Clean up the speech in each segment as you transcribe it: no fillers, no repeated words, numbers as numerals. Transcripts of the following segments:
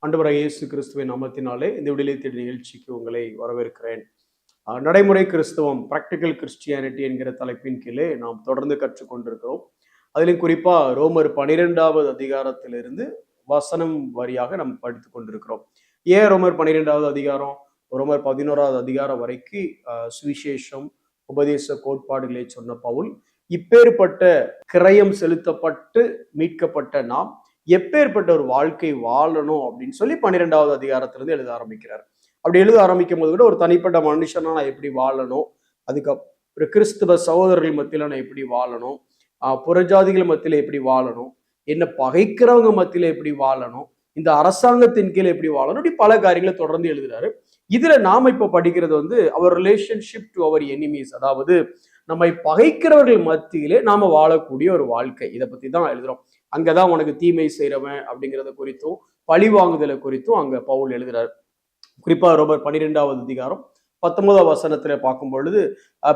ஆண்டவராகிய இயேசு கிறிஸ்துவின் நாமத்தினாலே இந்த விடுதலை தேடி நிகழ்ச்சிக்கு உங்களை வரவேற்கிறேன். நடைமுறை கிறிஸ்தவம், பிராக்டிக்கல் கிறிஸ்டியானிட்டி என்கிற தலைப்பின் கீழே நாம் தொடர்ந்து கற்றுக்கொண்டிருக்கிறோம். அதிலும் குறிப்பா ரோமர் 12வது அதிகாரத்திலிருந்து வசனம் வாரியாக நாம் படித்துக் கொண்டிருக்கிறோம். ஏன் ரோமர் 12வது அதிகாரம், ரோமர் 11வது அதிகாரம் வரைக்கும் சுவிசேஷம், உபதேச கோட்பாடுகளை சொன்ன பவுல், இப்பேற்பட்ட கிரயம் செலுத்தப்பட்டு மீட்கப்பட்ட நாம் எப்பேற்பட்ட ஒரு வாழ்க்கை வாழணும் அப்படின்னு சொல்லி 12வது அதிகாரத்திலிருந்து எழுத ஆரம்பிக்கிறார். அப்படி எழுத ஆரம்பிக்கும் போது கூட ஒரு தனிப்பட்ட மனுஷனா நான் எப்படி வாழணும், அதுக்கப்புறம் கிறிஸ்துவ சகோதரர்கள் மத்தியில நான் எப்படி வாழணும், புறஜாதிகள் மத்தியில எப்படி வாழணும், என்ன பகைக்கிறவங்க மத்தியில எப்படி வாழணும், இந்த அரசாங்கத்தின் கீழே எப்படி வாழணும், இப்படி பல காரியங்களை தொடர்ந்து எழுதுறாரு. இதுல நாம இப்ப படிக்கிறது அவர் ரிலேஷன்ஷிப் டு அவர் எனிமீஸ், அதாவது நம்மை பகைக்கிறவர்கள் மத்தியிலே நாம வாழக்கூடிய ஒரு வாழ்க்கை. இதை பத்தி தான் எழுதுறோம். அங்கதான் உனக்கு தீமை செய்யறவன் அப்படிங்கிறத குறித்தும் பழி வாங்குதலை குறித்தும் அங்க பவுல் எழுதுறாரு. குறிப்பா ரோமர் 12வது அதிகாரம் 19வது வசனத்துல பார்க்கும் பொழுது,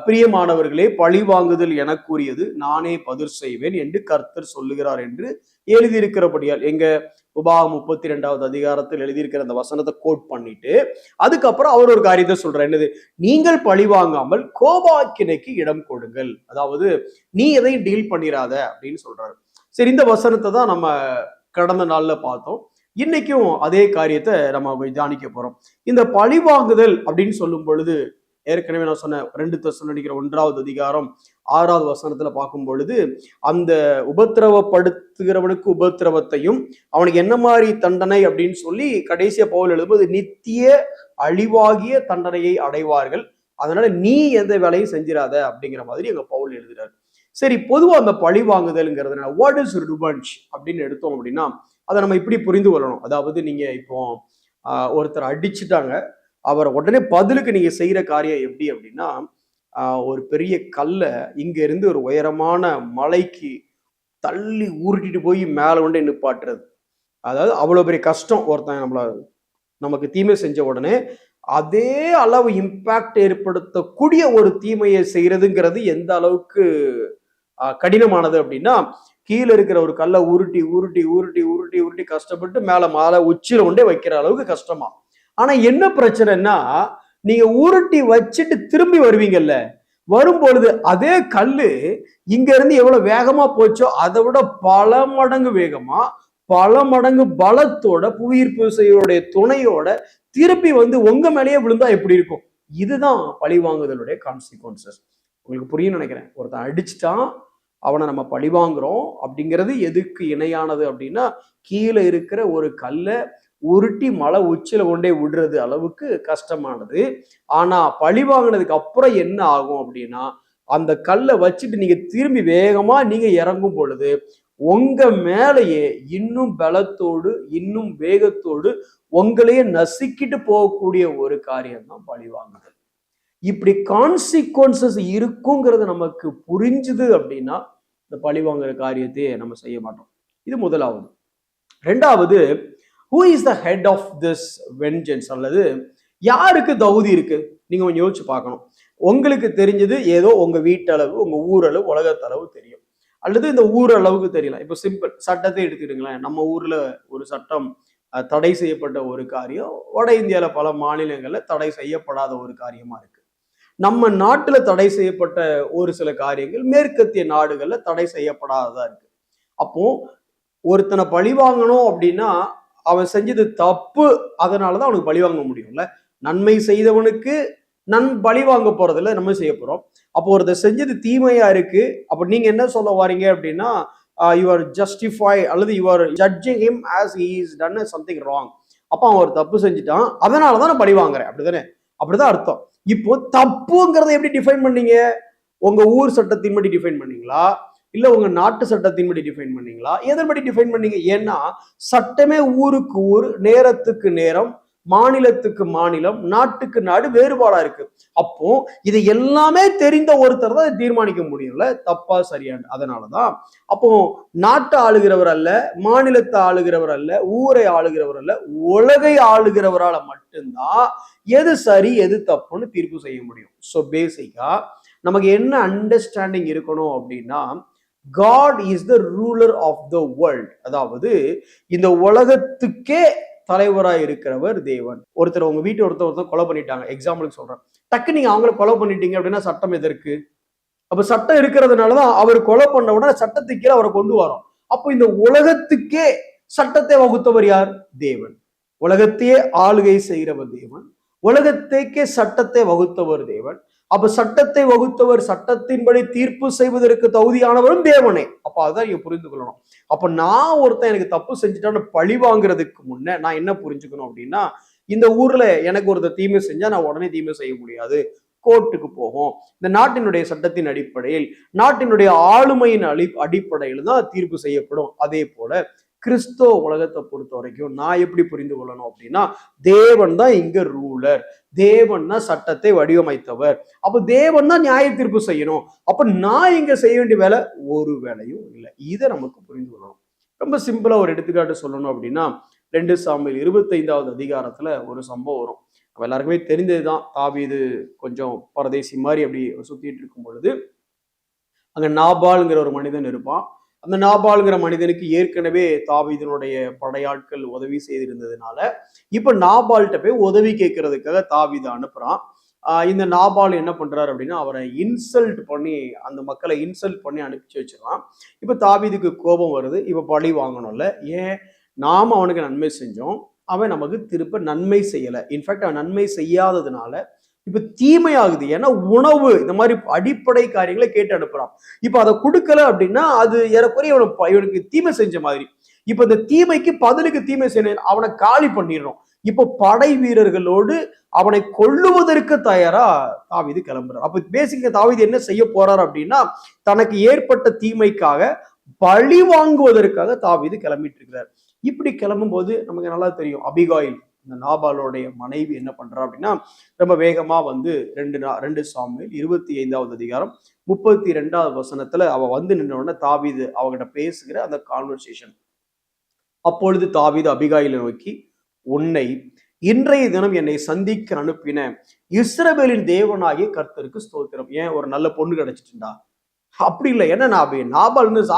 பிரியமானவர்களே, பழி வாங்குதல் எனக்குரியது, நானே பதில் செய்வேன் என்று கர்த்தர் சொல்லுகிறார் என்று எழுதியிருக்கிறபடியால், எங்க உபாகம் 32வது அதிகாரத்தில் எழுதியிருக்கிற அந்த வசனத்தை கோட் பண்ணிட்டு அதுக்கப்புறம் அவர் ஒரு காரியத்தை சொல்றார். என்னது? நீங்கள் பழி வாங்காமல் கோபாக்கினைக்கு இடம் கொடுங்கள், அதாவது நீ எதையும் டீல் பண்ணிடாத அப்படின்னு சொல்றாரு. சரி, இந்த வசனத்தை தான் நம்ம கடந்த நாள்ல பார்த்தோம். இன்னைக்கும் அதே காரியத்தை நம்ம தியானிக்க போறோம். இந்த பழி வாங்குதல் அப்படின்னு சொல்லும் பொழுது, ஏற்கனவே நான் சொன்ன 2 தெசலோனிக்கர் 1வது அதிகாரம் 6வது வசனத்துல பார்க்கும் பொழுது, அந்த உபத்திரவப்படுத்துகிறவனுக்கு உபத்திரவத்தையும் அவனுக்கு என்ன மாதிரி தண்டனை அப்படின்னு சொல்லி கடைசியா பவுல் எழுதும்போது, நித்திய அழிவாகிய தண்டனையை அடைவார்கள், அதனால நீ எந்த வேலையும் செஞ்சிடாத அப்படிங்கிற மாதிரி எங்க பவுல் எழுதுறாரு. சரி, பொதுவா அந்த பழி வாங்குதல்ங்கிறது வாட் இஸ் ரிவெஞ்ச் அப்படின்னு எடுத்தோம் அப்படின்னா, அதை நம்ம இப்படி புரிந்து கொள்ளணும். அதாவது நீங்க இப்போ ஒருத்தர் அடிச்சுட்டாங்க, அவரை உடனே பதிலுக்கு நீங்க செய்யற காரியம் எப்படி அப்படின்னா, ஒரு பெரிய கல்லை இங்க இருந்து ஒரு உயரமான மலைக்கு தள்ளி ஊருட்டிட்டு போய் மேல கொண்டே நிப்பாட்டுறது. அதாவது அவ்வளவு பெரிய கஷ்டம். ஒருத்தன் நமக்கு தீமை செஞ்ச உடனே அதே அளவு இம்பாக்ட் ஏற்படுத்தக்கூடிய ஒரு தீமையை செய்யறதுங்கிறது எந்த அளவுக்கு கடினமானது அப்படின்னா, கீழே இருக்கிற ஒரு கல்லை உருட்டி உருட்டி உருட்டி உருட்டி உருட்டி கஷ்டப்பட்டு மேல மாலை உச்சியில கொண்டே வைக்கிற அளவுக்கு கஷ்டமா. ஆனா என்ன பிரச்சனைன்னா, நீங்க உருட்டி வச்சுட்டு திரும்பி வருவீங்கல்ல, வரும்பொழுது அதே கல்லு இங்க இருந்து எவ்வளவு வேகமா போச்சோ அதை விட பல மடங்கு வேகமா, பல மடங்கு பலத்தோட, புவியீர்ப்பு விசையோடைய துணையோட திருப்பி வந்து உங்க மேலேயே விழுந்தா எப்படி இருக்கும்? இதுதான் பழி வாங்குதலுடைய கான்சிக்வன்சஸ். உங்களுக்கு புரியும் நினைக்கிறேன். ஒருத்தன் அடிச்சுட்டான், அவனை நம்ம பழி வாங்குறோம் அப்படிங்கிறது எதுக்கு இணையானது அப்படின்னா, கீழே இருக்கிற ஒரு கல்லை உருட்டி மலை உச்சியில கொண்டே விடுறது அளவுக்கு கஷ்டமானது. ஆனா பழி வாங்கினதுக்கு அப்புறம் என்ன ஆகும் அப்படின்னா, அந்த கல்லை வச்சுட்டு நீங்க திரும்பி வேகமா நீங்க இறங்கும் பொழுது உங்க மேலேயே இன்னும் பலத்தோடு இன்னும் வேகத்தோடு உங்களையே நசுக்கிட்டு போகக்கூடிய ஒரு காரியம் தான் பழி வாங்குதல். இப்படி கான்சிக்வன்சஸ் இருக்குங்கிறது நமக்கு புரிஞ்சுது அப்படின்னா இந்த பழி வாங்குற காரியத்தையே நம்ம செய்ய மாட்டோம். இது முதலாவது. ரெண்டாவது, who is the head of this vengeance, அல்லது யாருக்கு தகுதி இருக்கு? நீங்க கொஞ்சம் யோசிச்சு பார்க்கணும். உங்களுக்கு தெரிஞ்சது ஏதோ உங்க வீட்டளவு, உங்க ஊரளவு, உலகத்தளவு தெரியும், அல்லது இந்த ஊர் அளவுக்கு தெரியலாம். இப்போ சிம்பிள் சட்டத்தை எடுத்துக்கிட்டுங்களேன். நம்ம ஊர்ல ஒரு சட்டம் தடை செய்யப்பட்ட ஒரு காரியம் வட இந்தியால பல மாநிலங்கள்ல தடை செய்யப்படாத ஒரு காரியமா இருக்கு. நம்ம நாட்டுல தடை செய்யப்பட்ட ஒரு சில காரியங்கள் மேற்கத்திய நாடுகள்ல தடை செய்யப்படாததா இருக்கு. அப்போ ஒருத்தனை பழி வாங்கணும் அப்படின்னா அவன் செஞ்சது தப்பு, அதனாலதான் அவனுக்கு பழி வாங்க முடியும்ல. நன்மை செய்தவனுக்கு பழி வாங்க போறதில்ல, நம்ம செய்ய போறோம். அப்போ ஒருத்தர் செஞ்சது தீமையா இருக்கு, அப்ப நீங்க என்ன சொல்ல வாரீங்க அப்படின்னா, யூ ஆர் ஜஸ்டிஃபை அல்லது you are judging him as he is done something wrong. அப்ப அவன் ஒரு தப்பு செஞ்சுட்டான், அதனாலதான் நான் பழி வாங்குறேன், அப்படிதானே? அப்படிதான் அர்த்தம். இப்போ தப்புங்கிறத எப்படி டிஃபைன் பண்ணீங்க? உங்க ஊர் சட்டத்தின்படி டிஃபைன் பண்ணீங்களா, இல்ல உங்க நாட்டு சட்டத்தின்படி டிஃபைன் பண்ணீங்களா, எதன்படி டிஃபைன் பண்ணீங்க? ஏன்னா சட்டமே ஊருக்கு ஊர், நேரத்துக்கு நேரம், மாநிலத்துக்கு மாநிலம், நாட்டுக்கு நாடு வேறுபாடா இருக்கு. அப்போ இது எல்லாமே தெரிந்த ஒருத்தர் தான் தீர்மானிக்க முடியும்ல தப்பா சரியான்னு. அதனாலதான் அப்போ நாட்டை ஆளுகிறவர் அல்ல, மாநிலத்தை ஆளுகிறவர் அல்ல, ஊரை ஆளுகிறவர் அல்ல, உலகை ஆளுகிறவரால மட்டும்தான் எது சரி எது தப்புன்னு தீர்ப்பு செய்ய முடியும். ஸோ பேசிக்கா நமக்கு என்ன அண்டர்ஸ்டாண்டிங் இருக்கணும் அப்படின்னா, God is the ruler of the world. அதாவது இந்த உலகத்துக்கே தலைவராய் இருக்கிறவர் தேவன். ஒருத்தர் உங்க வீட்டு ஒருத்தர் கொலை பண்ணிட்டாங்க, எக்ஸாம்பிளுக்கு சொல்றேன். டக்கு நீங்க அவங்கள கொலை பண்ணிட்டீங்க அப்படின்னா சட்டம் எதற்கு? அப்ப சட்டம் இருக்கிறதுனாலதான் அவர் கொலை பண்ண உடனே சட்டத்துக்கு கீழே அவரை கொண்டு வரோம். அப்போ இந்த உலகத்துக்கே சட்டத்தை வகுத்தவர் யார்? தேவன். உலகத்தையே ஆளுகை செய்கிறவர் தேவன். உலகத்தைக்கே சட்டத்தை வகுத்தவர் தேவன். அப்ப சட்டத்தை வகுத்தவர், சட்டத்தின்படி தீர்ப்பு செய்வதற்கு தகுதியானவரும் தேவனே. அப்ப அதான் நீங்க புரிந்து கொள்ளணும். அப்ப நான் ஒருத்தன் எனக்கு தப்பு செஞ்சுட்டான்னு பழி வாங்குறதுக்கு முன்ன நான் என்ன புரிஞ்சுக்கணும் அப்படின்னா, இந்த ஊர்ல எனக்கு ஒருத்தர் தீமை செஞ்சா நான் உடனே தீமை செய்ய முடியாது, கோர்ட்டுக்கு போகும். இந்த நாட்டினுடைய சட்டத்தின் அடிப்படையில், நாட்டினுடைய ஆளுமையின் அடிப்படையில் தான் தீர்ப்பு செய்யப்படும். அதே போல கிறிஸ்தவ உலகத்தை பொறுத்த வரைக்கும் நான் எப்படி புரிந்து கொள்ளணும் அப்படின்னா, தேவன் தான் இங்க ரூலர், தேவன் தான் சட்டத்தை வடிவமைத்தவர். அப்ப தேவன் தான் நியாய தீர்ப்பு செய்யணும். அப்ப நான் இங்க செய்ய வேண்டிய வேலை ஒரு வேலையும் இல்லை. இதை நமக்கு புரிந்து கொள்ளணும். ரொம்ப சிம்பிளா ஒரு எடுத்துக்காட்டு சொல்லணும் அப்படின்னா, 2 சாமுவேல் 25வது அதிகாரத்துல ஒரு சம்பவம் வரும். எல்லாருக்குமே தெரிந்ததுதான். தாவீது கொஞ்சம் பரதேசி மாதிரி அப்படி சுத்திட்டு இருக்கும் பொழுது அங்க நாபால்ங்கிற ஒரு மனிதன் இருப்பான். அந்த நாபால்ங்கிற மனிதனுக்கு ஏற்கனவே தாவீதினுடைய படையாட்கள் உதவி செய்திருந்ததுனால இப்ப நாபால்கிட்ட போய் உதவி கேட்கறதுக்காக தாவீதை அனுப்புறான். இந்த நாபால் என்ன பண்றாரு அப்படின்னா, அவரை இன்சல்ட் பண்ணி, அந்த மக்களை இன்சல்ட் பண்ணி அனுப்பிச்சு வச்சிடறான். இப்ப தாவீதுக்கு கோபம் வருது. இப்ப பழி வாங்கணும்ல, ஏன் நாம அவனுக்கு நன்மை செஞ்சோம், அவன் நமக்கு திருப்ப நன்மை செய்யல. இன்ஃபேக்ட் அவன் நன்மை செய்யாததுனால இப்ப தீமை ஆகுது. ஏன்னா உணவு இந்த மாதிரி அடிப்படை காரியங்களை கேட்டு அனுப்புறான். இப்ப அதை கொடுக்கல அப்படின்னா அது ஏறக்குறைய இவனுக்கு தீமை செஞ்ச மாதிரி. இப்ப இந்த தீமைக்கு பதிலுக்கு தீமை செய்யணும், அவனை காலி பண்ணிடுறோம். இப்போ படை வீரர்களோடு அவனை கொல்லுவதற்கு தயாரா தாவீது கிளம்புறார். அப்ப பேசிக்க தாவீது என்ன செய்ய போறார் அப்படின்னா, தனக்கு ஏற்பட்ட தீமைக்காக பழி வாங்குவதற்காக தாவீது கிளம்பிட்டு இருக்கிறார். இப்படி கிளம்பும் போது நமக்கு நல்லா தெரியும், அபிகாயில் இந்த நாபாலோடைய மனைவி என்ன பண்றா அப்படின்னா, ரொம்ப வேகமா வந்து 2 சாமுவேல் 25வது அதிகாரம் 32வது வசனத்துல அவ வந்து நின்ற உடனே தாவீது அவகிட்ட பேசுகிற அந்த கான்வர்சேஷன். அப்பொழுது தாவீது அபிகாயிலை நோக்கி, உன்னை இன்றைய தினம் என்னை சந்திக்க அனுப்பின இஸ்ரவேலின் தேவனாகிய கர்த்தருக்கு ஸ்தோத்திரம். ஏன் ஒரு நல்ல பொண்ணு கிடைச்சிட்டுண்டா? அப்படி இல்லை. என்ன நாபால் இன்னும்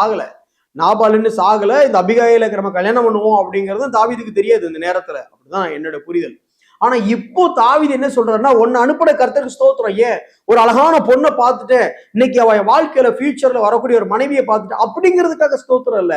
சாகல, இந்த அபிகாயில நம்ம கல்யாணம் பண்ணுவோம் அப்படிங்கிறது தாவீதுக்கு தெரியாது இந்த நேரத்துல. அப்படிதான் என்னோட புரிதல். ஆனா இப்போ தாவீது என்ன சொல்றாருன்னா, ஒன்னு அனுப்பின கர்த்தருக்கு ஸ்தோத்திரம். ஏன் ஒரு அழகான பொண்ணை பார்த்துட்டேன், இன்னைக்கு அவன் வாழ்க்கையில ஃபியூச்சர்ல வரக்கூடிய ஒரு மனைவியை பார்த்துட்டேன் அப்படிங்கிறதுக்காக ஸ்தோத்திரம் இல்ல.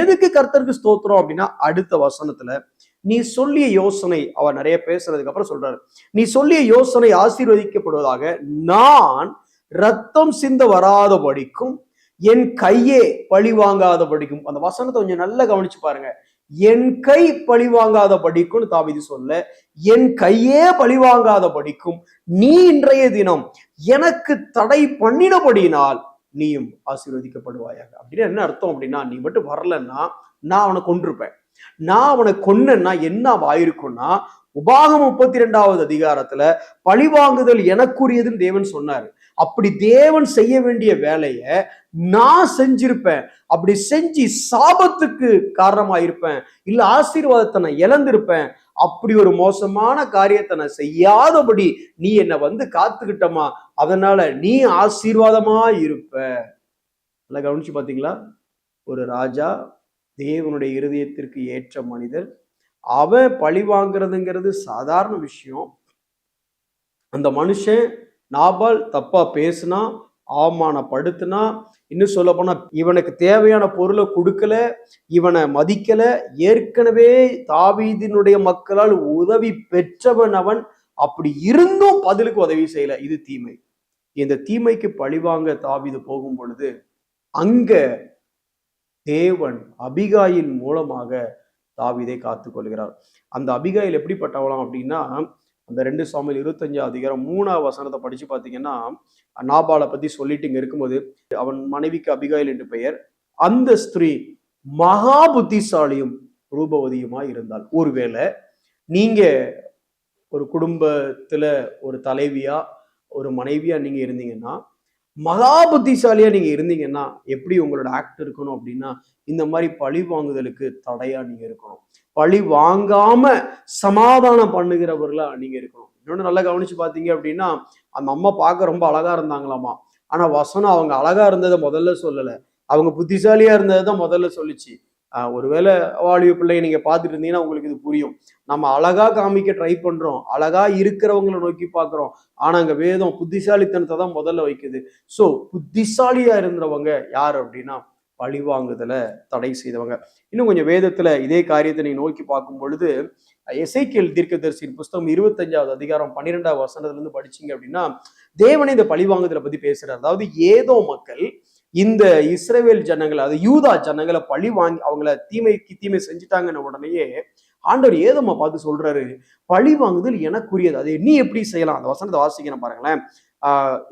எதுக்கு கர்த்தருக்கு ஸ்தோத்திரம் அப்படின்னா, அடுத்த வசனத்துல நீ சொல்லிய யோசனை, அவர் நிறைய பேசுறதுக்கு அப்புறம் சொல்றாரு, நீ சொல்லிய யோசனை ஆசீர்வதிக்கப்படுவதாக, நான் ரத்தம் சிந்த வராதபடிக்கும் என் கையே பழி வாங்காத படிக்கும். அந்த வசனத்தை கொஞ்சம் நல்லா கவனிச்சு பாருங்க. என் கை பழி வாங்காத படிக்கும் தாவீது சொல்ல, என் கையே பழி வாங்காத படிக்கும் நீ இன்றைய தினம் எனக்கு தடை பண்ணினபடியினால் நீயும் ஆசீர்வதிக்கப்படுவாயாக. அப்படின்னு என்ன அர்த்தம் அப்படின்னா, நீ மட்டும் வரலன்னா நான் அவனை கொண்டிருப்பேன். நான் அவனை கொன்னேன்னா என்ன ஆயிருக்கும்னா, உபாகமம் 32வது அதிகாரத்துல பழிவாங்குதல் எனக்குரியதுன்னு தேவன் சொன்னாரு. அப்படி தேவன் செய்ய வேண்டிய வேலையை நான் செஞ்சிருப்பேன். அப்படி செஞ்சு சாபத்துக்கு காரணமாயிருப்பேன், இல்ல ஆசீர்வாதத்தை நான் இழந்திருப்பேன். அப்படி ஒரு மோசமான காரியத்தை நான் செய்யாதபடி நீ என்னை வந்து காத்துக்கிட்டமா, அதனால நீ ஆசீர்வாதமா இருப்ப. நல்லா கவனிச்சு பாத்தீங்களா? ஒரு ராஜா, தேவனுடைய இருதயத்திற்கு ஏற்ற மனிதர், அவன் பழி வாங்குறதுங்கிறது சாதாரண விஷயம். அந்த மனுஷன் நாபால் தப்பா பேசுனா, அவமானப்படுத்தினா, இன்னும் சொல்ல போனா இவனுக்கு தேவையான பொருளை கொடுக்கல, இவனை மதிக்கல, ஏற்கனவே தாவீதினுடைய மக்களால் உதவி பெற்றவன் அவன். அப்படி இருந்தும் பதிலுக்கு உதவி செய்யல. இது தீமை. இந்த தீமைக்கு பழிவாங்க தாவீது போகும் பொழுது அங்க தேவன் அபிகாயில் மூலமாக தாவீதை காத்துக் கொள்கிறார். அந்த அபிகாயில் எப்படிப்பட்டவளாம் அப்படின்னா, அந்த 2 சாமுவேல் 25 அதிகாரம் 3வது வசனத்தை படிச்சு பார்த்தீங்கன்னா, நாபாலை பத்தி சொல்லிட்டு இங்க இருக்கும்போது, அவன் மனைவிக்கு அபிகாயில் என்று பெயர். அந்த ஸ்திரீ மகா புத்திசாலியும் ரூபவதியுமாய் இருந்தாள். ஒருவேளை நீங்க ஒரு குடும்பத்துல ஒரு தலைவியா, ஒரு மனைவியா நீங்க இருந்தீங்கன்னா, மகா புத்திசாலியா நீங்க இருந்தீங்கன்னா, எப்படி உங்களோட ஆக்ட் இருக்கணும் அப்படின்னா, இந்த மாதிரி பழி வாங்குதலுக்கு தடையா நீங்க இருக்கணும். பழி வாங்காம சமாதானம் பண்ணுகிறவர்களா நீங்க இருக்கணும். இன்னொன்னு நல்லா கவனிச்சு பாத்தீங்க அப்படின்னா, அந்த அம்மா பார்க்க ரொம்ப அழகா இருந்தாங்களாமா. ஆனா வசனம் அவங்க அழகா இருந்ததை முதல்ல சொல்லல, அவங்க புத்திசாலியா இருந்ததை தான் முதல்ல சொல்லிச்சு. ஒருவேளை வாலிப பிள்ளையை நீங்க பார்த்துட்டு இருந்தீங்கன்னா உங்களுக்கு இது புரியும். நம்ம அழகா காமிக்க ட்ரை பண்றோம், அழகா இருக்கிறவங்களை நோக்கி பார்க்கிறோம். ஆனா அங்க வேதம் புத்திசாலித்தனத்தை தான் முதல்ல வைக்குது. ஸோ புத்திசாலியா இருந்தவங்க யார் அப்படின்னா பழிவாங்குதலை தடை செய்தவங்க. இன்னும் கொஞ்சம் வேதத்துல இதே காரியத்தை நீ நோக்கி பார்க்கும் பொழுது எசேக்கியேல் தீர்க்கதரிசியின் புஸ்தகம் 25வது அதிகாரம் 12வது வசனத்துல இருந்து படிச்சீங்க அப்படின்னா தேவனே இந்த பழிவாங்குதலை பத்தி பேசுறாரு. அதாவது ஏதோ மக்கள் இந்த இஸ்ரவேல் ஜனங்களை, அது யூதா ஜனங்களை பழி வாங்கி அவங்கள தீமைக்கு தீமை செஞ்சுட்டாங்கன்னு உடனேயே ஆண்டவர் ஏதோமா பார்த்து சொல்றாரு, பழி வாங்குதல் எனக்குரியது, அதை நீ எப்படி செய்யலாம்? அந்த வசனத்தை வாசிக்கணும் பாருங்களேன்.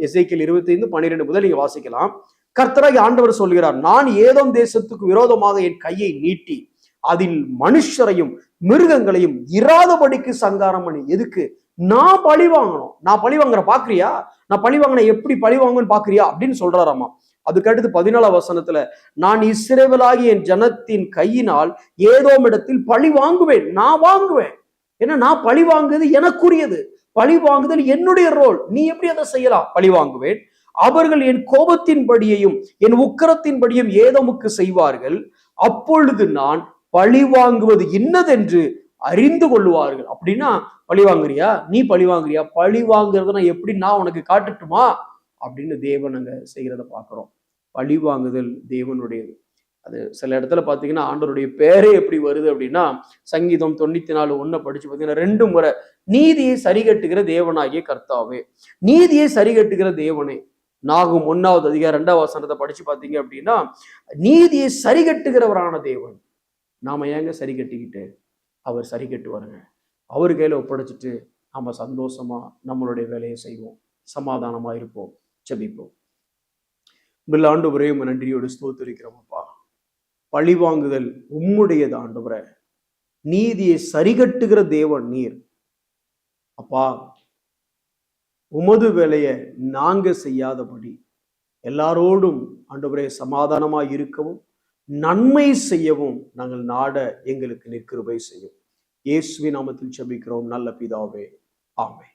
எசேக்கியேல் 25:12 முதல் நீங்க வாசிக்கலாம். கர்த்தராகி ஆண்டவர் சொல்கிறார், நான் ஏதோம் தேசத்துக்கு விரோதமாக என் கையை நீட்டி அதில் மனுஷரையும் மிருகங்களையும் இராதபடிக்கு சங்காரம் பண்ணி. எதுக்கு? நான் பழி வாங்கணும். நான் பழி வாங்குற பாக்குறியா? நான் பழி வாங்கின எப்படி பழி வாங்குன்னு பாக்குறியா அப்படின்னு சொல்றாராமா. அதுக்கடுத்து 14வது வசனத்துல, நான் இஸ்ரவேலாகி என் ஜனத்தின் கையினால் ஏதோம் இடத்தில் பழி வாங்குவேன். நான் வாங்குவேன். ஏன்னா நான் பழி வாங்குவது எனக்குரியது. பழி வாங்குதல் என்னுடைய ரோல். நீ எப்படி அதை செய்யலாம்? பழி வாங்குவேன். அவர்கள் என் கோபத்தின்படியையும் என் உக்கிரத்தின்படியும் ஏதோமுக்கு செய்வார்கள். அப்பொழுது நான் பழி வாங்குவது இன்னதென்று அறிந்து கொள்வார்கள். அப்படின்னா பழி வாங்குறியா? நீ பழி வாங்குறியா? பழி வாங்குறதுனா எப்படி நான் உனக்கு காட்டட்டுமா அப்படின்னு தேவன் அங்க செய்கிறத பார்க்கிறோம். பழி வாங்குதல் தேவனுடையது. அது சில இடத்துல பாத்தீங்கன்னா ஆண்டவருடைய பேரே எப்படி வருது அப்படின்னா சங்கீதம் 94:1 படிச்சு பாத்தீங்கன்னா 2 முறை நீதியை சரிகட்டுகிற தேவனாகிய கர்த்தாவே, நீதியை சரிகட்டுகிற தேவனே. நாகும் 1வது அதிகாரம் 2வது வசனத்தை படிச்சு பாத்தீங்க அப்படின்னா நீதியை சரிகட்டுகிறவரான தேவன். நாம ஏங்க சரி கட்டிக்கிட்டு? அவர் சரி கட்டுவாருங்க. அவர் கையில ஒப்படைச்சிட்டு நாம சந்தோஷமா நம்மளுடைய வேலையை செய்வோம், சமாதானமா இருப்போம், ஜெபிப்போம். ஆண்டவரே உம்மை நன்றியோடு ஸ்தோத்திரிக்கிறோம் அப்பா. பழி வாங்குதல் உம்முடையது ஆண்டவரே. நீதியை சரிகட்டுகிற தேவன் நீர் அப்பா. உமது வேலையை நாங்க செய்யாதபடி எல்லாரோடும் ஆண்டவரே சமாதானமா இருக்கவும் நன்மை செய்யவும் நாங்கள் நாட எங்களுக்கு கிருபை செய்யும். இயேசுவின் நாமத்தில் ஜெபிக்கிறோம் நல்ல பிதாவே, ஆமென்.